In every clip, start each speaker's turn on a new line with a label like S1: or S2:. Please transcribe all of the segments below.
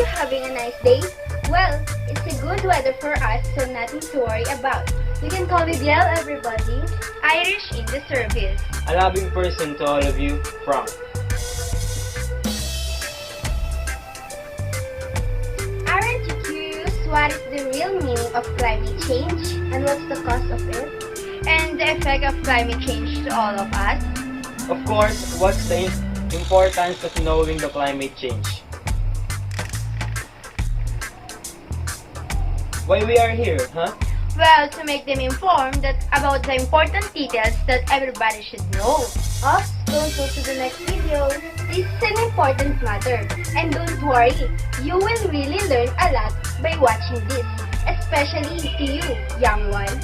S1: you having a nice day? Well, it's a good weather for us, so nothing to worry about. You can call me Biel, everybody. Irish in the service.
S2: A loving person to all of you, Frank.
S1: Aren't you curious what is the real meaning of climate change and what's the cause of it? And the effect of climate change to all of us?
S2: Of course, what's the importance of knowing the climate change? Why we are here, huh?
S1: Well, to make them informed about the important details that everybody should know. Oops, don't go to the next video. This is an important matter. And don't worry, you will really learn a lot by watching this. Especially to you, young one.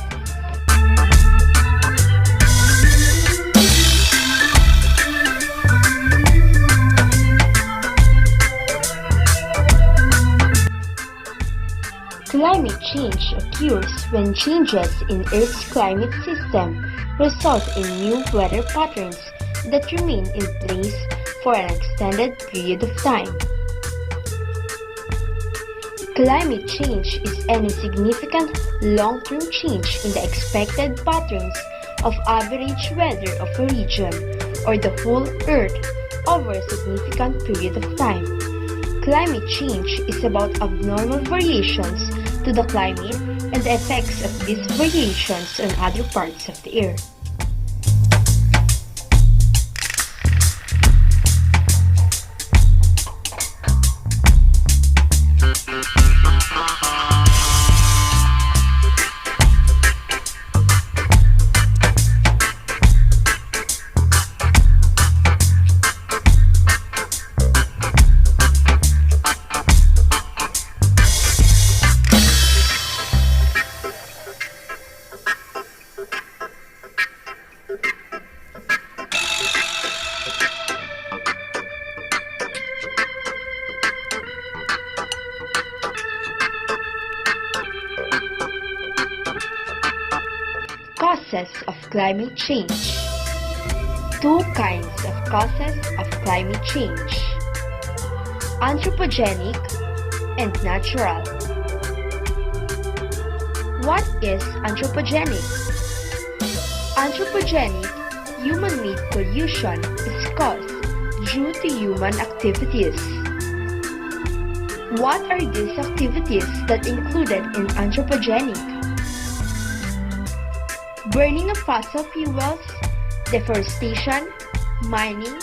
S1: Climate change occurs when changes in Earth's climate system result in new weather patterns that remain in place for an extended period of time. Climate change is any significant long-term change in the expected patterns of average weather of a region or the whole Earth over a significant period of time. Climate change is about abnormal variations to the climate and the effects of these variations on other parts of the Earth. Causes of climate change. Two kinds of causes of climate change: anthropogenic and natural. What is anthropogenic? Anthropogenic, human-made pollution is caused due to human activities. What are these activities that included in anthropogenic? Burning of fossil fuels, deforestation, mining,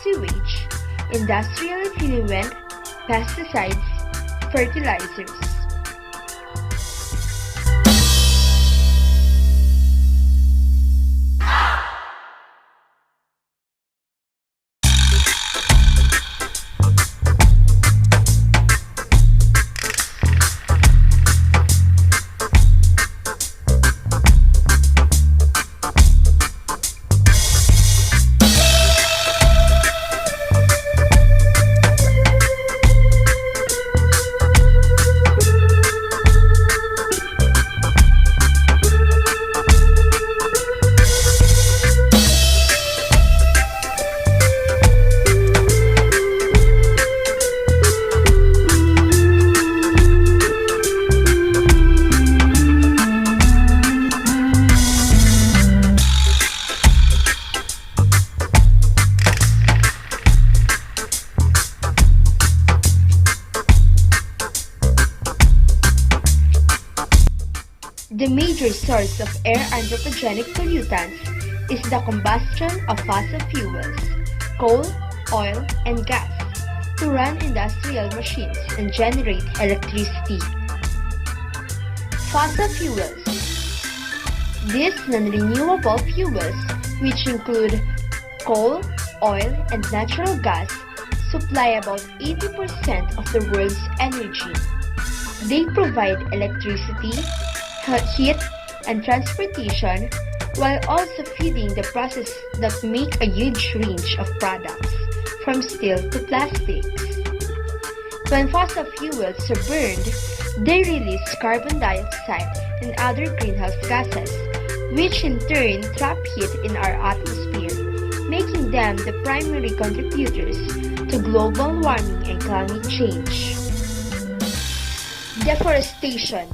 S1: sewage, industrial effluent, pesticides, fertilizers. The major source of air anthropogenic pollutants is the combustion of fossil fuels, coal, oil, and gas, to run industrial machines and generate electricity. Fossil fuels. These non-renewable fuels, which include coal, oil, and natural gas, supply about 80% of the world's energy. They provide electricity, heat, and transportation, while also feeding the process that make a huge range of products, from steel to plastics. When fossil fuels are burned, they release carbon dioxide and other greenhouse gases, which in turn trap heat in our atmosphere, making them the primary contributors to global warming and climate change. Deforestation.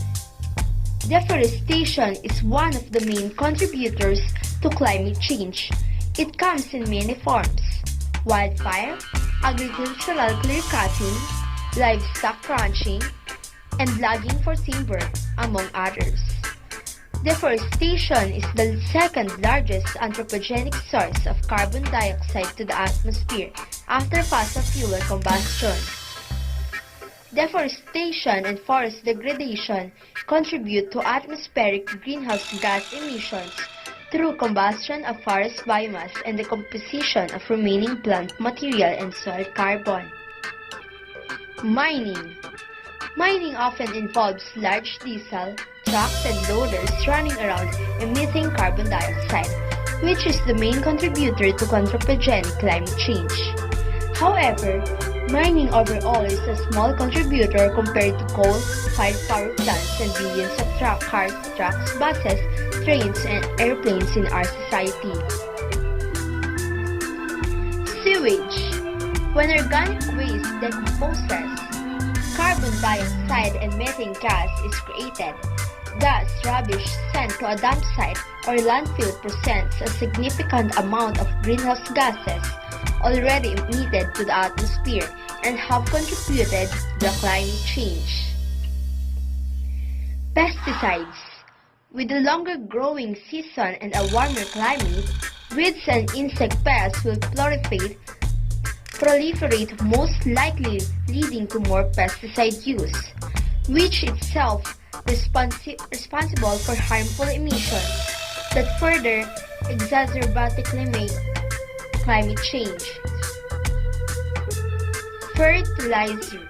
S1: Deforestation is one of the main contributors to climate change. It comes in many forms: wildfire, agricultural clear-cutting, livestock ranching, and logging for timber, among others. Deforestation is the second largest anthropogenic source of carbon dioxide to the atmosphere after fossil fuel combustion. Deforestation and forest degradation contribute to atmospheric greenhouse gas emissions through combustion of forest biomass and the composition of remaining plant material and soil carbon. Mining. Mining often involves large diesel, trucks, and loaders running around emitting carbon dioxide, which is the main contributor to anthropogenic climate change. However, mining overall is a small contributor compared to coal-fired power plants and billions of cars, trucks, buses, trains, and airplanes in our society. Sewage. When organic waste decomposes, carbon dioxide and methane gas is created. Thus, rubbish sent to a dump site or landfill presents a significant amount of greenhouse gases already emitted to the atmosphere and have contributed to the climate change. Pesticides. With a longer growing season and a warmer climate, weeds and insect pests will proliferate, most likely leading to more pesticide use, which itself responsible for harmful emissions that further exacerbate climate change. Fertilizer.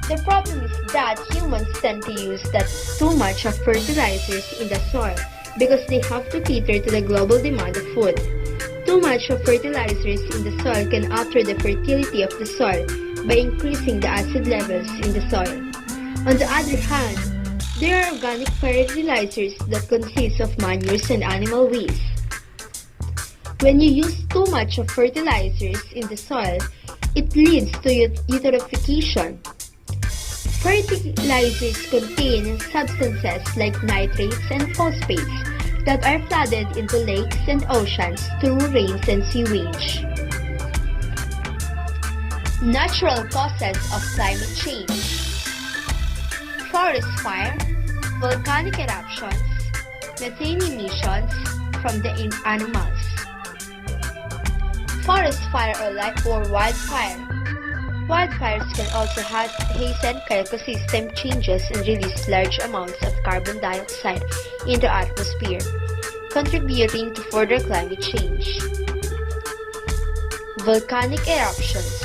S1: The problem is that humans tend to use too much of fertilizers in the soil because they have to cater to the global demand of food. Too much of fertilizers in the soil can alter the fertility of the soil by increasing the acid levels in the soil. On the other hand, there are organic fertilizers that consist of manures and animal waste. When you use too much of fertilizers in the soil, it leads to eutrophication. Fertilizers contain substances like nitrates and phosphates that are flooded into lakes and oceans through rains and sewage. Natural causes of climate change: forest fire, volcanic eruptions, methane emissions from the animals. Forest fire or wildfire. Wildfires can also hasten ecosystem changes and release large amounts of carbon dioxide into the atmosphere, contributing to further climate change. Volcanic eruptions.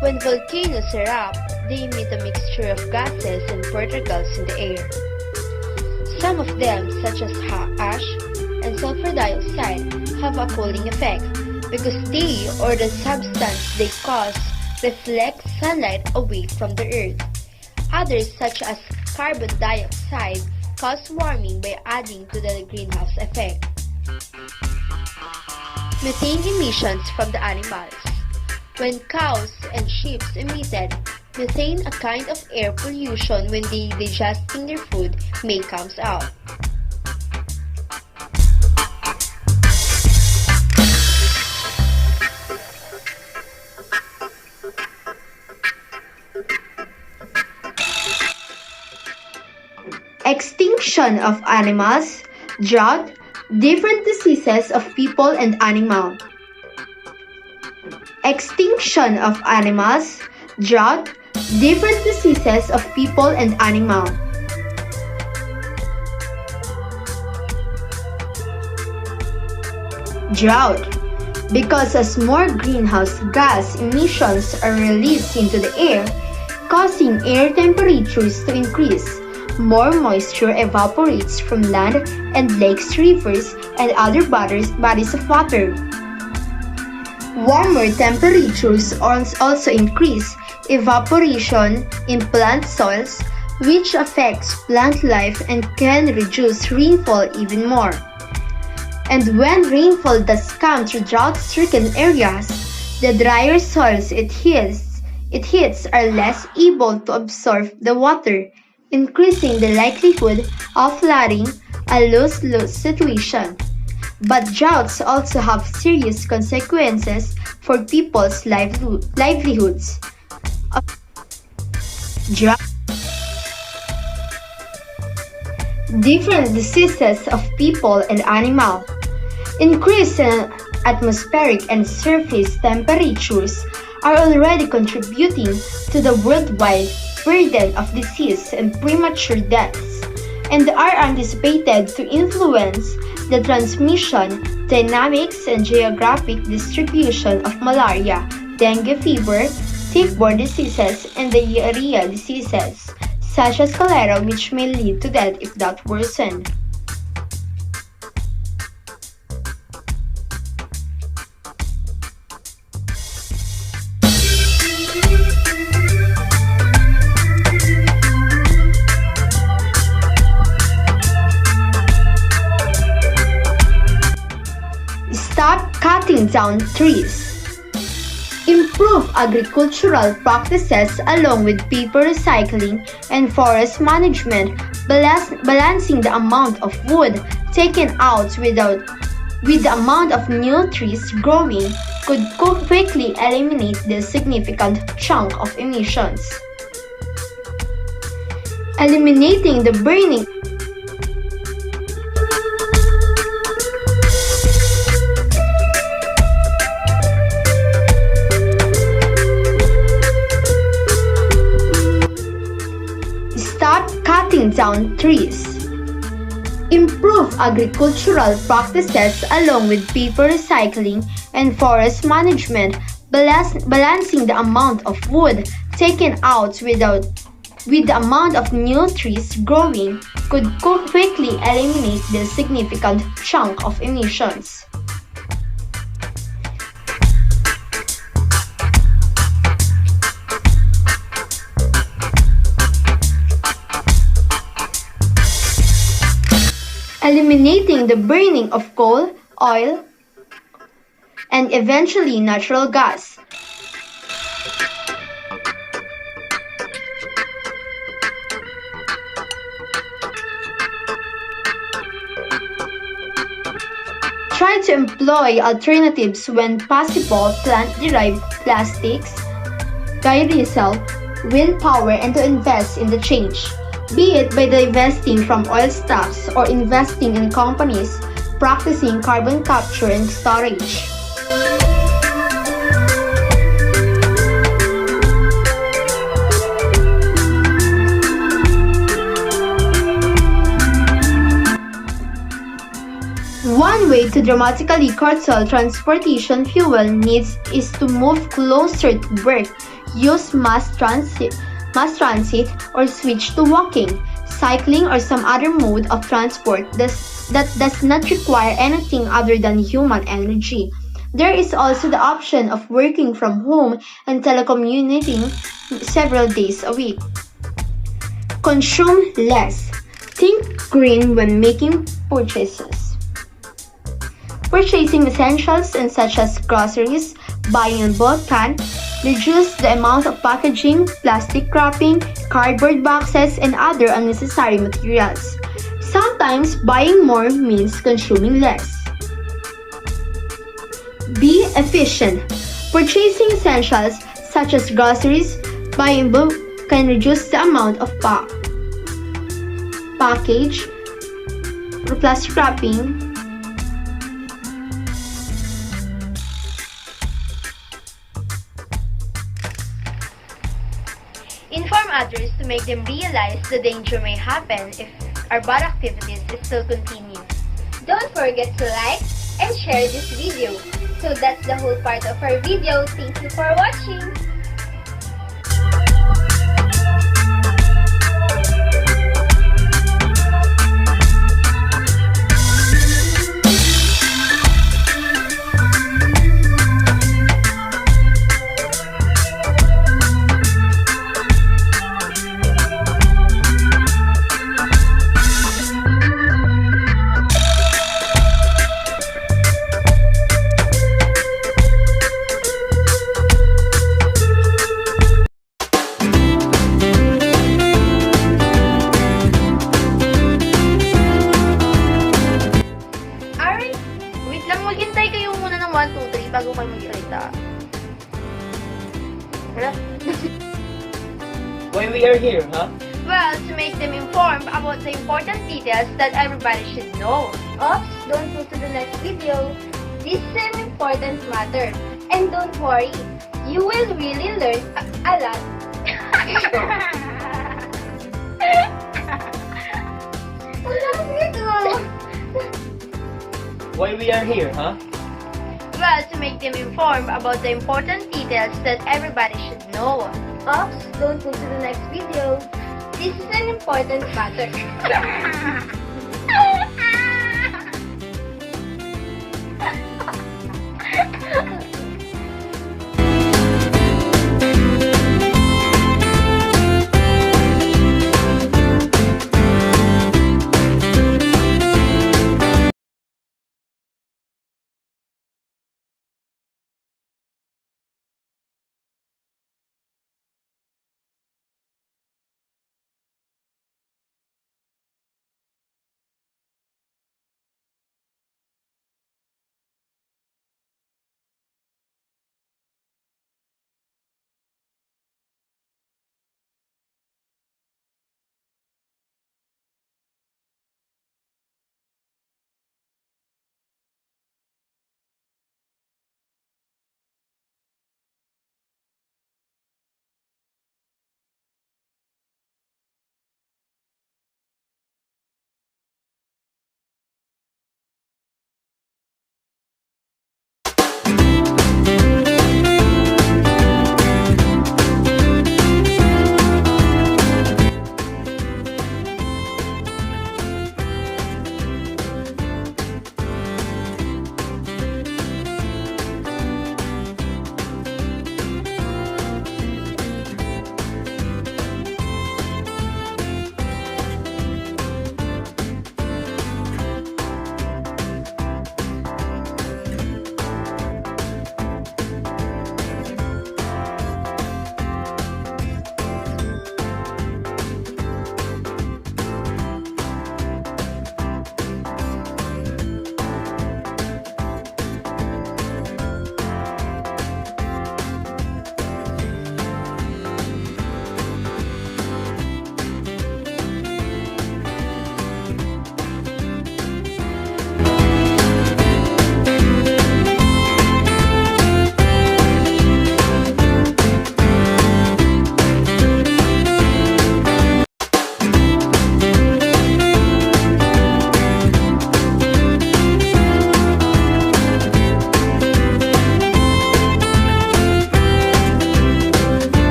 S1: When volcanoes erupt, they emit a mixture of gases and particles in the air. Some of them, such as ash and sulfur dioxide, have a cooling effect because they, or the substance they cause, reflect sunlight away from the earth. Others, such as carbon dioxide, cause warming by adding to the greenhouse effect. Methane emissions from the animals. When cows and sheep emitted methane, a kind of air pollution when they digesting their food, may comes out. Extinction of animals, drought, different diseases of people and animal. Extinction of animals, drought, different diseases of people and animal. Drought, because as more greenhouse gas emissions are released into the air, causing air temperatures to increase. More moisture evaporates from land and lakes, rivers, and other bodies of water. Warmer temperatures also increase evaporation in plant soils, which affects plant life and can reduce rainfall even more. And when rainfall does come to drought-stricken areas, the drier soils it hits its heats are less able to absorb the water, increasing the likelihood of flooding, a lose-lose situation. But droughts also have serious consequences for people's livelihoods. Drought, different diseases of people and animal. Increase in atmospheric and surface temperatures are already contributing to the worldwide burden of disease and premature deaths, and are anticipated to influence the transmission, dynamics, and geographic distribution of malaria, dengue fever, tick-borne diseases, and diarrhea diseases, such as cholera, which may lead to death if that worsen. Stop cutting down trees. Improve agricultural practices along with paper recycling and forest management, balancing the amount of wood taken out with the amount of new trees growing could quickly eliminate this significant chunk of emissions. Eliminating the burning Stop cutting down trees. Improve agricultural practices along with paper recycling and forest management, balancing the amount of wood taken out with the amount of new trees growing could quickly eliminate this significant chunk of emissions. Eliminating the burning of coal, oil, and eventually natural gas. Try to employ alternatives when possible, plant-derived plastics, biodiesel, wind power, and to invest in the change, be it by divesting from oil stocks or investing in companies practicing carbon capture and storage. One way to dramatically curtail transportation fuel needs is to move closer to work, use mass transit, or switch to walking, cycling, or some other mode of transport that does not require anything other than human energy. There is also the option of working from home and telecommuting several days a week. Consume less. Think green when making purchases. Purchasing essentials such as groceries, buying in bulk can reduce the amount of packaging, plastic wrapping, cardboard boxes, and other unnecessary materials. Sometimes buying more means consuming less. Be efficient. Purchasing essentials such as groceries, buying in bulk can reduce the amount of package, plastic wrapping, inform others to make them realize the danger may happen if our bad activities still continue.
S3: Don't forget to like and share this video. So that's the whole part of our video. Thank you for watching.
S2: Why we are here, huh?
S1: Well, to make them informed about the important details that everybody should know.
S3: Oops, don't go to the next video. This is an important matter. And don't worry, you will really learn a lot.
S2: Why we are here, huh?
S1: Well, to make them informed about the important details that everybody should know.
S3: Oops, don't go to the next video. This is an important matter.